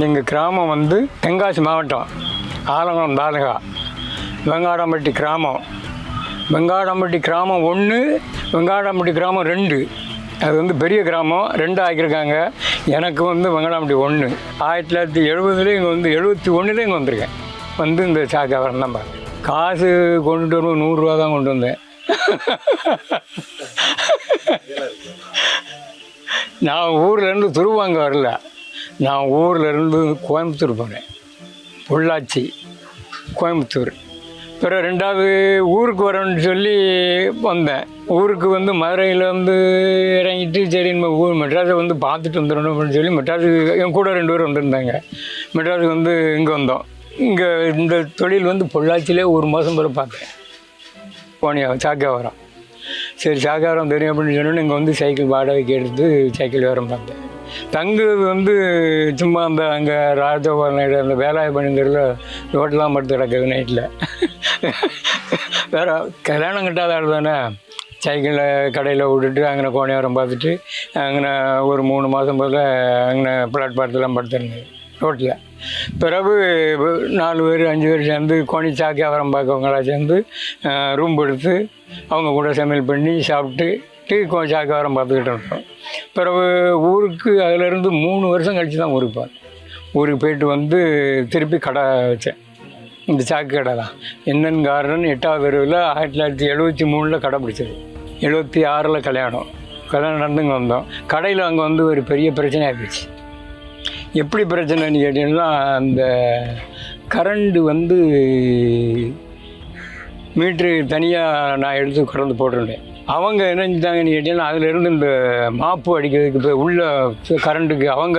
எங்கள் கிராமம் வந்து தென்காசி மாவட்டம் ஆலங்குளம் தாலுகா வெங்காடம்பட்டி கிராமம். வெங்காடம்பட்டி கிராமம் 1, வெங்காடம்பட்டி கிராமம் 2. அது வந்து பெரிய கிராமம் 2 ஆக்கியிருக்காங்க. எனக்கு வந்து வெங்காடம்பட்டி 1. 1970 இங்கே வந்து 71 இங்கே வந்திருக்கேன். வந்து இந்த சாக்காவரம் தான் பாருங்க. காசு கொண்டுட்டு வரும்போது 100 ரூபா தான் கொண்டு வந்தேன். நான் ஊர்லேருந்து திருவாங்க வரல, நான் ஊர்லேருந்து கோயம்புத்தூர் போனேன். பொள்ளாச்சி, கோயம்புத்தூர். பிறகு 2வது ஊருக்கு வரேன்னு சொல்லி வந்தேன். ஊருக்கு வந்து மதுரையில் வந்து இறங்கிட்டு சரி நம்ம ஊர் மெட்ராஸை வந்து பார்த்துட்டு வந்துடணும் அப்படின்னு சொல்லி மெட்ராஸுக்கு என் கூட 2 பேர் வந்திருந்தாங்க. மெட்ராஸுக்கு வந்து இங்கே வந்தோம். இங்கே இந்த தொழில் வந்து பொள்ளாச்சியிலே 1 மாதம் பிறகு பார்த்தேன். போனியா சாக்காவரம். சரி சாக்காவரம் தெரியும் அப்படின்னு சொன்னோன்னு இங்கே வந்து சைக்கிள் வாடகைக்கு எடுத்து சைக்கிள் வேறம் பார்த்தேன். தங்குறது வந்து சும்மா அந்த அங்கே ராஜகோபால் நைட்டு அந்த வேலாயுதபணிங்கிறதுல ரோட்டெலாம் படுத்து கிடக்குது நைட்டில். வேறு கல்யாணம் கட்டாத ஆள் தானே. சைக்கிளில் கடையில் விட்டுட்டு அங்கே கோணியாரம் பார்த்துட்டு அங்கே ஒரு 3 மாதம் போல் அங்கே பிளாட்பாரத்துலாம் படுத்துருந்தேன் ரோட்டில். பிறகு 4 பேர் 5 பேர் சேர்ந்து கோணி சாக்காவரம் பார்க்கவங்களாம் சேர்ந்து ரூம் எடுத்து அவங்க கூட சமையல் பண்ணி சாப்பிட்டு சாக்காவரம் பார்த்துக்கிட்டு இருந்தோம். பிறகு ஊருக்கு அதிலேருந்து 3 வருஷம் கழித்து தான் ஊருக்கு போனேன். ஊருக்கு போயிட்டு வந்து திருப்பி கடை வச்சேன். இந்த சாக்கு கடை தான். என்என் கார்டன் 8வது தெருவில் 1973 கடை பிடிச்சது. 76 கல்யாணம் நடந்து இங்கே வந்தோம். கடையில் அங்கே வந்து ஒரு பெரிய பிரச்சனை ஆகிடுச்சு. எப்படி பிரச்சனைன்னு கேட்டிங்கன்னா, அந்த கரண்டு வந்து மீட்ரு தனியாக நான் எடுத்து கடந்து போட்டிருந்தேன். அவங்க என்ன செஞ்சாங்கன்னு கேட்டிங்கன்னா, அதிலேருந்து இந்த மாப்பு அடிக்கிறதுக்கு இப்போ உள்ள கரண்ட்டுக்கு அவங்க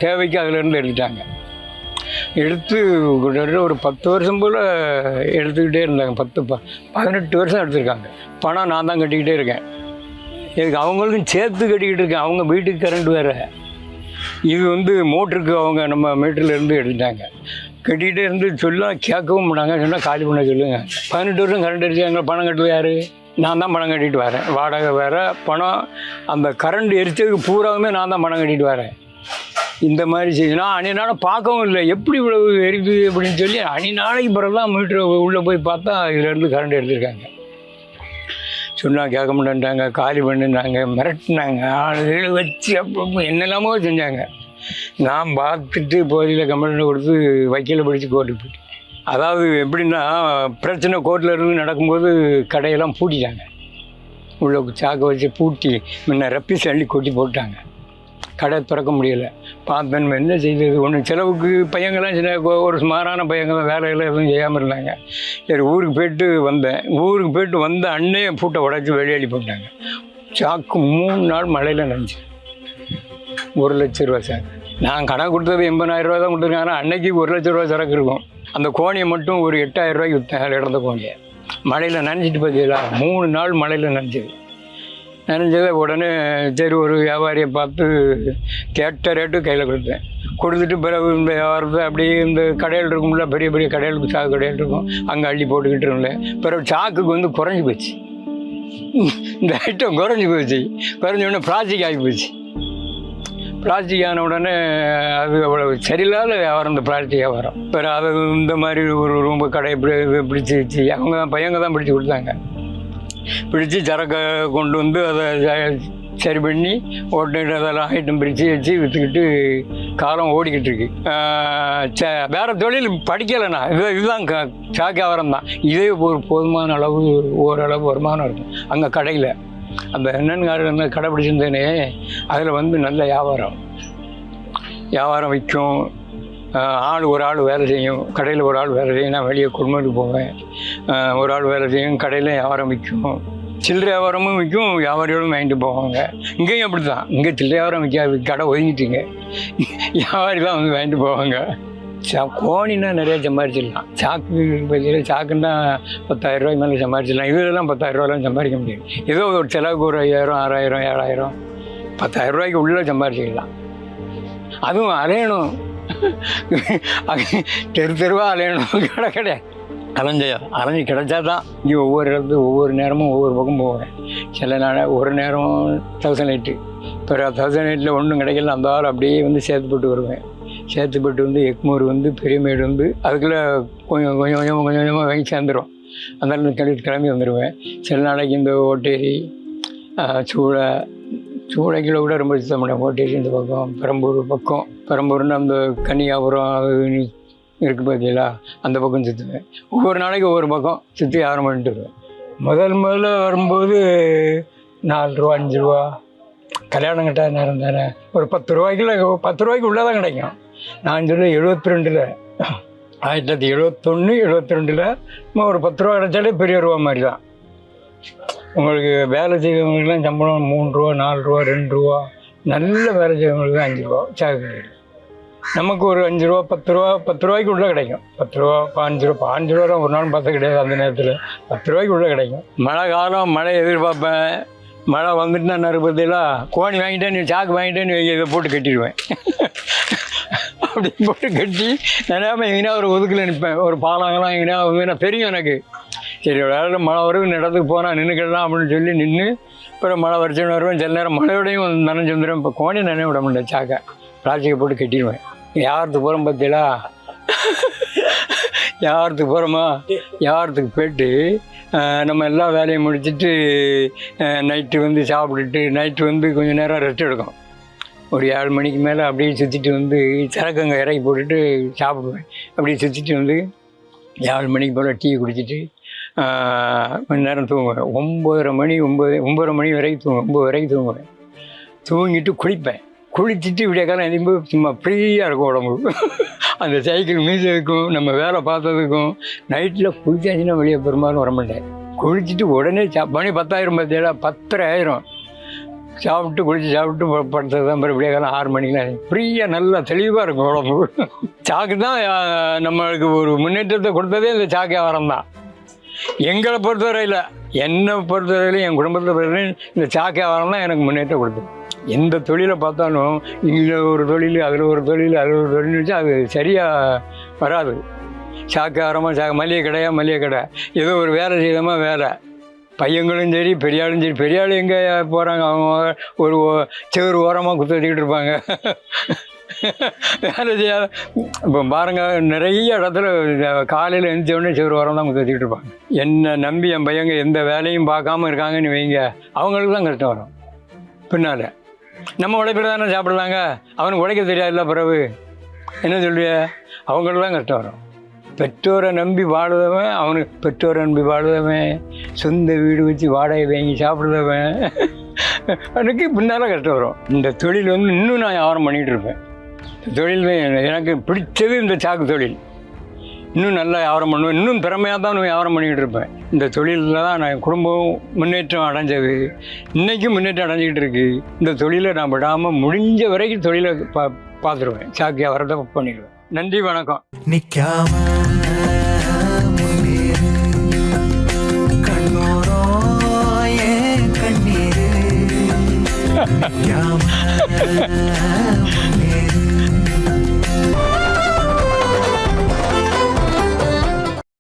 தேவைக்கு அதிலேருந்து எடுத்துட்டாங்க. எடுத்து கிட்டத்தட்ட ஒரு 10 வருஷம் போல் எடுத்துக்கிட்டே இருந்தாங்க. 18 வருஷம் எடுத்திருக்காங்க. பணம் நான் தான் கட்டிக்கிட்டே இருக்கேன். இதுக்கு அவங்களுக்கும் சேர்த்து கட்டிக்கிட்டு இருக்கேன். அவங்க வீட்டுக்கு கரண்ட் வேறு, இது வந்து மோட்டருக்கு அவங்க நம்ம மீட்டர்லேருந்து எடுத்துட்டாங்க. கட்டிகிட்டே இருந்து சொல்லலாம் கேட்கவும் மாட்டாங்க. சொன்னால் காலி பண்ண சொல்லுங்கள். 18 வருஷம் கரண்ட் அடிச்சாங்க. பணம் கட்டுவது யார்? நான் தான் பணம் கட்டிட்டு வரேன். வாடகை வேறு, பணம் அந்த கரண்ட் எரிச்சதுக்கு பூராவுமே நான் தான் பணம் கட்டிட்டு வரேன். இந்த மாதிரி செய்யுனா அன்றைய பார்க்கவும் இல்லை எப்படி இவ்வளவு எரிக்குது அப்படின்னு சொல்லி நாளைக்கு பிறகு தான் மீட்ரு உள்ளே போய் பார்த்தா இதுலேருந்து கரண்ட் எடுத்துருக்காங்க. சொன்னால் கேட்க மாட்டேன்ட்டாங்க, காலி பண்ணினாங்க, மிரட்டினாங்க, ஆளுகளை வச்சு அப்போ என்னெல்லாமோ செஞ்சாங்க. நான் பார்த்துட்டு போதியில் கம்ப்ளைண்ட் கொடுத்து வக்கீலை படித்து கோர்ட்டுக்கு போயிட்டேன். அதாவது எப்படின்னா, பிரச்சனை கோர்ட்டில் இருந்து நடக்கும்போது கடையெல்லாம் பூட்டிட்டாங்க. உள்ள சாக்கை வச்சு பூட்டி முன்ன ரப்பீஸ் அள்ளி கொட்டி போட்டாங்க. கடை திறக்க முடியலை. பார்த்தேன் என்ன செய்தது ஒன்று செலவுக்கு பையங்கள்லாம் சின்ன ஒரு சுமாரான பையங்க தான், வேலையெல்லாம் எதுவும் செய்யாமல் இருந்தாங்க. சரி ஊருக்கு போய்ட்டு வந்தேன். ஊருக்கு போய்ட்டு வந்த அன்னையே பூட்டை உடச்சி வெளியேறி போட்டாங்க. சாக்கு 3 நாள் மழையில் நனைஞ்சு 1 லட்ச ரூபா சாக்கு. நான் கணக்கு கொடுத்தது 80,000 ரூபா தான் கொடுத்துருக்காங்க. அன்னைக்கு 1 லட்ச ரூபா சரக்கு இருக்கும். அந்த கோணியை மட்டும் ஒரு 8,000 ரூபாய்க்கு விற்றேன். அதில் இடந்த கோணியை மழையில் நனைஞ்சிட்டு பார்த்தீங்களா, 3 நாள் மழையில் நனைஞ்சது. நனைஞ்சதை உடனே சரி ஒரு வியாபாரியை பார்த்து கேட்ட ரேட்டு கையில் கொடுத்தேன். கொடுத்துட்டு பிறகு இந்த வியாபாரத்தை அப்படியே இந்த கடையில் இருக்கும்ல, பெரிய பெரிய கடைகளுக்கு சாக்கு கடையில் இருக்கும், அங்கே அள்ளி போட்டுக்கிட்டு இருந்தேன். பிறகு சாக்குக்கு வந்து குறைஞ்சி போச்சு. இந்த ஐட்டம் குறைஞ்சி போச்சு. குறைஞ்ச உடனே பிளாஸ்டிக் ஆகி போச்சு. பிளாஸ்டிக் ஆன உடனே அது அவ்வளோ சரியில்லாத வியாபாரம், இந்த பிளாஸ்டிக் வியாபாரம். பிறகு அதை இந்த மாதிரி ஒரு ரொம்ப கடை பிடிச்சி வச்சு அவங்க தான் பையங்க தான் பிடிச்சி கொடுத்தாங்க. பிடிச்சி சரக்கை கொண்டு வந்து அதை சரி பண்ணி ஓட்டிட்டு அதெல்லாம் ஐட்டம் பிரித்து வச்சு விற்றுக்கிட்டு காலம் ஓடிக்கிட்டு இருக்கு. வேறு தொழில் படிக்கலைண்ணா. இதுதான் சாக்கு வியாபாரம் தான். இதே ஒரு போதுமான அளவு ஓரளவு வருமானம் இருக்கும். அங்கே கடையில் அந்த என்னென்னு கடை பிடிச்சிருந்தேனே, அதில் வந்து நல்ல வியாபாரம் விற்கும். ஒரு ஆள் வேலை செய்யும், கடையில் ஒரு ஆள் வேலை செய்யும். நான் வெளியே குடும்பத்துக்கு போவேன். ஒரு ஆள் வேலை செய்யும், கடையில் வியாபாரம் விற்கும். சில்லறை வியாபாரமும் விற்கும், வியாபாரிகளும் வாங்கிட்டு போவாங்க. இங்கேயும் அப்படி தான். இங்கே சில்லறை வியாபாரம் விற்காது, கடை ஒதுங்கிட்டுங்க. வியாபாரி தான் வந்து வாங்கிட்டு போவாங்க. கோணின்னா நிறையா சம்பாரிச்சிடலாம். சாக்கு பற்றியில் சாக்குன்னா 10,000 ரூபாய்க்கு மேலே சம்பாரிச்சிடலாம். இதெல்லாம் 10,000 ரூபாயெலாம் சம்பாதிக்க முடியாது. ஏதோ ஒரு செலவுக்கு ஒரு 5,000, 6,000, 7,000, 10,000 ரூபாய்க்கு உள்ளே சம்பாரிச்சிக்கலாம். அதுவும் அலையணும், தெருவாக அலையணும். கடை அலைஞ்சி கிடச்சா தான். இங்கே ஒவ்வொரு இடத்துக்கு ஒவ்வொரு நேரமும் ஒவ்வொரு பக்கம் போவேன். சில நாள் ஒரு நேரம் 1008, பிறகு 1008 ஒன்றும் கிடைக்கல, அந்த ஆள் அப்படியே வந்து சேர்த்து போட்டு வருவேன். சேத்துப்பட்டு வந்து எக்மூர் வந்து பெரியமேடு வந்து அதுக்குள்ளே கொஞ்சம் கொஞ்சம் கொஞ்சம் கொஞ்சம் கொஞ்சமாக வாங்கி சேர்ந்துடும். அந்த கிளம்பி வந்துடுவேன். சில நாளைக்கு இந்த ஓட்டேரி சூளைக்குள்ள கூட ரொம்ப சுத்தம் பண்ணேன். ஓட்டேரி இந்த பக்கம் பெரம்பூர்னு அந்த கன்னியாபுரம் அது இருக்குது பார்த்தீங்களா, அந்த பக்கம் சுற்றுவேன். ஒவ்வொரு நாளைக்கு ஒவ்வொரு பக்கம் சுற்றி ஆரம்பிட்டு வருவேன். முதல்ல வரும்போது 4 ரூபா 5 ரூபா கல்யாணம் கட்ட நேரம் தானே ஒரு 10 ரூபாய்க்கு உள்ளே தான் கிடைக்கும். நான் சொல்லி 72 1971 72 ஒரு 10 ரூபா கிடைச்சாலே பெரிய ரூபா மாதிரி தான். உங்களுக்கு வேலை செய்கிறவங்களுக்குலாம் சம்பளம் 3 ரூபா 4 ரூபா 2 ரூபா, நல்ல வேலை செய்கிறவங்களுக்கு 5 ரூபா சாக்கு. நமக்கு ஒரு 5 ரூபா 10 ரூபாய்க்கு உள்ளே கிடைக்கும். 10 ரூபா 5 ரூபா ஒரு நாள் பார்த்து கிடையாது. அந்த நேரத்தில் 10 ரூபாய்க்கு உள்ளே கிடைக்கும். மழை காலம் மழை எதிர்பார்ப்பேன். மழை வந்துட்டுனா நறுபத்திலாம் கோணி வாங்கிட்டேன்னு சாக்கு வாங்கிட்டேன்னு இதை போட்டு கட்டிடுவேன். அப்படி போட்டு கட்டி நினையாமல் எங்கேனா ஒரு ஒதுக்கில் நிற்பேன். ஒரு பாலங்கெல்லாம் எங்கேனா தெரியும் எனக்கு. சரி வேலை மழை வரும் இடத்துக்கு போனால் நின்றுக்கலாம் அப்படின்னு சொல்லி நின்று அப்புறம் மழை வரைச்சுன்னு வருவேன். சில நேரம் மழையோடையும் நனைஞ்சு வந்துடுவேன். இப்போ கோணி நினைவு விட முடியல, சாக்கை பிளாஸ்டிக்கை போட்டு கட்டிடுவேன். யாரத்துக்கு போகிறோம் பார்த்தீங்களா, யாரத்துக்கு போகிறோமா, யாரத்துக்கு போய்ட்டு நம்ம எல்லா வேலையும் முடிச்சுட்டு நைட்டு வந்து சாப்பிட்டுட்டு நைட்டு வந்து கொஞ்சம் நேரம் ரெஸ்ட் எடுக்கும். ஒரு 7 மணிக்கு மேலே அப்படியே சுற்றிட்டு வந்து சரக்கங்க இறக்கி போட்டுட்டு சாப்பிடுவேன். அப்படியே சுற்றிட்டு வந்து 7 மணிக்கு போல் டீ குடிச்சிட்டு கொஞ்சம் நேரம் தூங்குவேன். 9:30 மணி வரைக்கும் தூங்குவேன். 9 வரைக்கும் தூங்குவேன். தூங்கிட்டு குளிப்பேன். குளிச்சுட்டு இப்படியே காலம் எதுவும் சும்மா ஃப்ரீயாக இருக்கும் உடம்பு. அந்த சைக்கிள் மீசதுக்கும் நம்ம வேலை பார்த்ததுக்கும் நைட்டில் குளிச்சாச்சுன்னா வெளியே பெரும்பாலும் வரமாட்டேன். குளிச்சுட்டு உடனே மணி 10,000 பார்த்தீங்களா, 10:30 சாப்பிட்டு சாப்பிட்டு படுத்தது தான். பிறகு இப்படியே காலம் 6 மணிக்கெலாம் ஃப்ரீயாக நல்லா தெளிவாக இருக்கும் உடம்பு. சாக்கு தான் நம்மளுக்கு ஒரு முன்னேற்றத்தை கொடுத்ததே இந்த சாக்கு வியாபாரம் தான். எங்களை பொறுத்தவரையில், என்னை பொறுத்தவரையிலும், என் குடும்பத்தை பொறுத்தவரையிலும் இந்த சாக்கு வியாபாரம் தான் எனக்கு முன்னேற்றம் கொடுத்தது. எந்த தொழிலை பார்த்தாலும் இங்கே ஒரு தொழில் அதில் ஒரு தொழில் வச்சு அது சரியாக வராது. சாக்காரமாக மளிகை கடை ஏதோ ஒரு வேலை செய்தோமா வேலை. பையங்களும் சரி பெரியாளும் சரி. பெரியாள் எங்கே போகிறாங்க, அவங்க ஒரு செவரு ஓரமாக குத்து வச்சுக்கிட்டு இருப்பாங்க. வேலை செய்யாத இப்போ பாருங்கள், நிறைய இடத்துல காலையில் எழுந்த உடனே செவரு ஓரம் தான் குத்து வச்சுக்கிட்டு இருப்பாங்க. என்னை நம்பி என் பையங்க எந்த வேலையும் பார்க்காம இருக்காங்கன்னு வைங்க, அவங்களுக்கு தான் கஷ்டம் வரும் பின்னால். நம்ம உழைப்பில் தானே சாப்பிட்லாங்க, அவனுக்கு உழைக்க தெரியாதுல்ல. பிறகு என்ன சொல்லுவிய, அவங்களுக்கு தான் கஷ்டம் வரும். பெற்றோரை நம்பி வாழுதவன், அவனுக்கு பெற்றோரை நம்பி வாழுதவன், சொந்த வீடு வச்சு வாடகை வாங்கி சாப்பிடுதவன், எனக்கு பின்னால் கஷ்டம் வரும். இந்த தொழில் வந்து இன்னும் நான் வியாபாரம் பண்ணிகிட்டு இருப்பேன். இந்த தொழில் எனக்கு பிடிச்சது இந்த சாக்கு தொழில். இன்னும் நல்லா வியாபாரம் பண்ணுவேன். இன்னும் திறமையாக தான் வியாபாரம் பண்ணிக்கிட்டு இருப்பேன். இந்த தொழிலில் தான் நான் குடும்பம் முன்னேற்றம் அடைஞ்சது. இன்றைக்கும் முன்னேற்றம் அடைஞ்சிக்கிட்டு இருக்கு. இந்த தொழிலை நான் விடாமல் முடிஞ்ச வரைக்கும் தொழிலை பார்த்துருவேன். சாக்கு வியாபாரத்தை பண்ணிடுவேன். நன்றி, வணக்கம். நிக்காம கண்ணோரோ ஏன் கண்ணீர்